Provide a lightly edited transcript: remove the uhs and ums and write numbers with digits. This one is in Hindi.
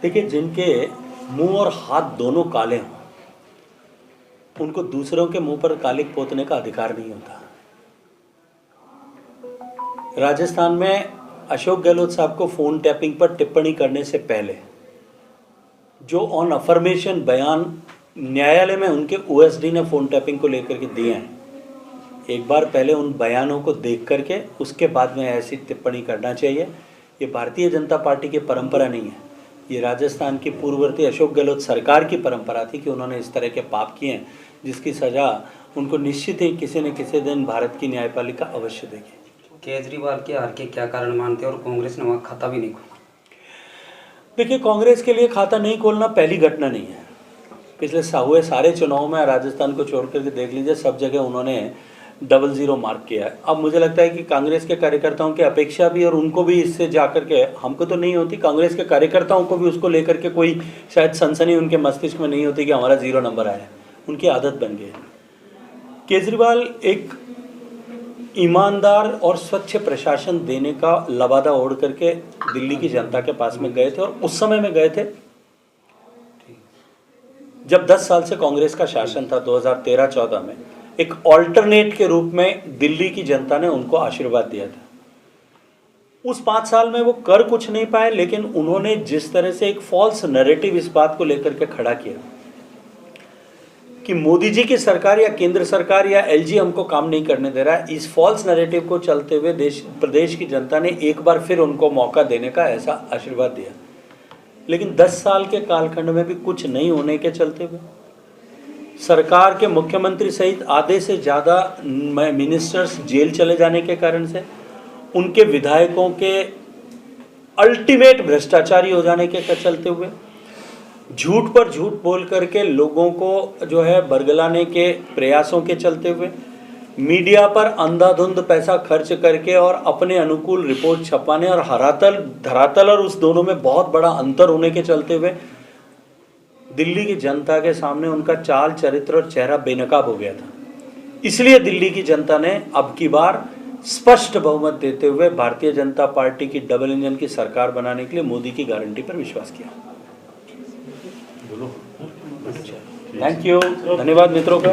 देखिए, जिनके मुंह और हाथ दोनों काले हों उनको दूसरों के मुंह पर कालिक पोतने का अधिकार नहीं होता। राजस्थान में अशोक गहलोत साहब को फ़ोन टैपिंग पर टिप्पणी करने से पहले जो ऑन अफर्मेशन बयान न्यायालय में उनके ओएसडी ने फ़ोन टैपिंग को लेकर के दिए हैं, एक बार पहले उन बयानों को देख करके उसके बाद में ऐसी टिप्पणी करना चाहिए। ये भारतीय जनता पार्टी की परंपरा नहीं है, ये राजस्थान की पूर्ववर्ती अशोक गहलोत सरकार की परंपरा थी कि उन्होंने इस तरह के पाप किए हैं जिसकी सज़ा उनको निश्चित ही किसी न किसी दिन भारत की न्यायपालिका अवश्य देगी। केजरीवाल के हार के क्या कारण मानते हैं और कांग्रेस ने वहाँ खाता भी नहीं खोला? देखिए, कांग्रेस के लिए खाता नहीं खोलना पहली घटना नहीं है। पिछले हुए सारे चुनाव में राजस्थान को छोड़ करके देख लीजिए, सब जगह उन्होंने 00 मार्क किया है। अब मुझे लगता है कि कांग्रेस के कार्यकर्ताओं की अपेक्षा भी और उनको भी इससे जाकर के, हमको तो नहीं होती, कांग्रेस के कार्यकर्ताओं को भी उसको लेकर के कोई शायद सनसनी उनके मस्तिष्क में नहीं होती कि हमारा 0 नंबर आया है। उनकी आदत बन गई है। केजरीवाल एक ईमानदार और स्वच्छ प्रशासन देने का लबादा ओढ़ करके दिल्ली की जनता के पास में गए थे और उस समय में गए थे जब 10 साल से कांग्रेस का शासन था। 2013-14 में एक ऑल्टरनेट के रूप में दिल्ली की जनता ने उनको आशीर्वाद दिया था। उस 5 साल में वो कर कुछ नहीं पाए, लेकिन उन्होंने जिस तरह से एक फॉल्स नैरेटिव इस बात को लेकर के खड़ा किया कि मोदी जी की सरकार या केंद्र सरकार या एलजी हमको काम नहीं करने दे रहा है, इस फॉल्स नैरेटिव को चलते हुए प्रदेश की जनता ने एक बार फिर उनको मौका देने का ऐसा आशीर्वाद दिया। लेकिन 10 साल के कालखंड में भी कुछ नहीं होने के चलते हुए सरकार के मुख्यमंत्री सहित आधे से ज़्यादा मिनिस्टर्स जेल चले जाने के कारण से, उनके विधायकों के अल्टीमेट भ्रष्टाचारी हो जाने के चलते हुए, झूठ पर झूठ बोल करके लोगों को जो है बरगलाने के प्रयासों के चलते हुए, मीडिया पर अंधाधुंध पैसा खर्च करके और अपने अनुकूल रिपोर्ट छपवाने और धरातल और उस दोनों में बहुत बड़ा अंतर होने के चलते हुए दिल्ली की जनता के सामने उनका चाल चरित्र और चेहरा बेनकाब हो गया था। इसलिए दिल्ली की जनता ने अब की बार स्पष्ट बहुमत देते हुए भारतीय जनता पार्टी की डबल इंजन की सरकार बनाने के लिए मोदी की गारंटी पर विश्वास किया। थैंक यू, धन्यवाद मित्रों का।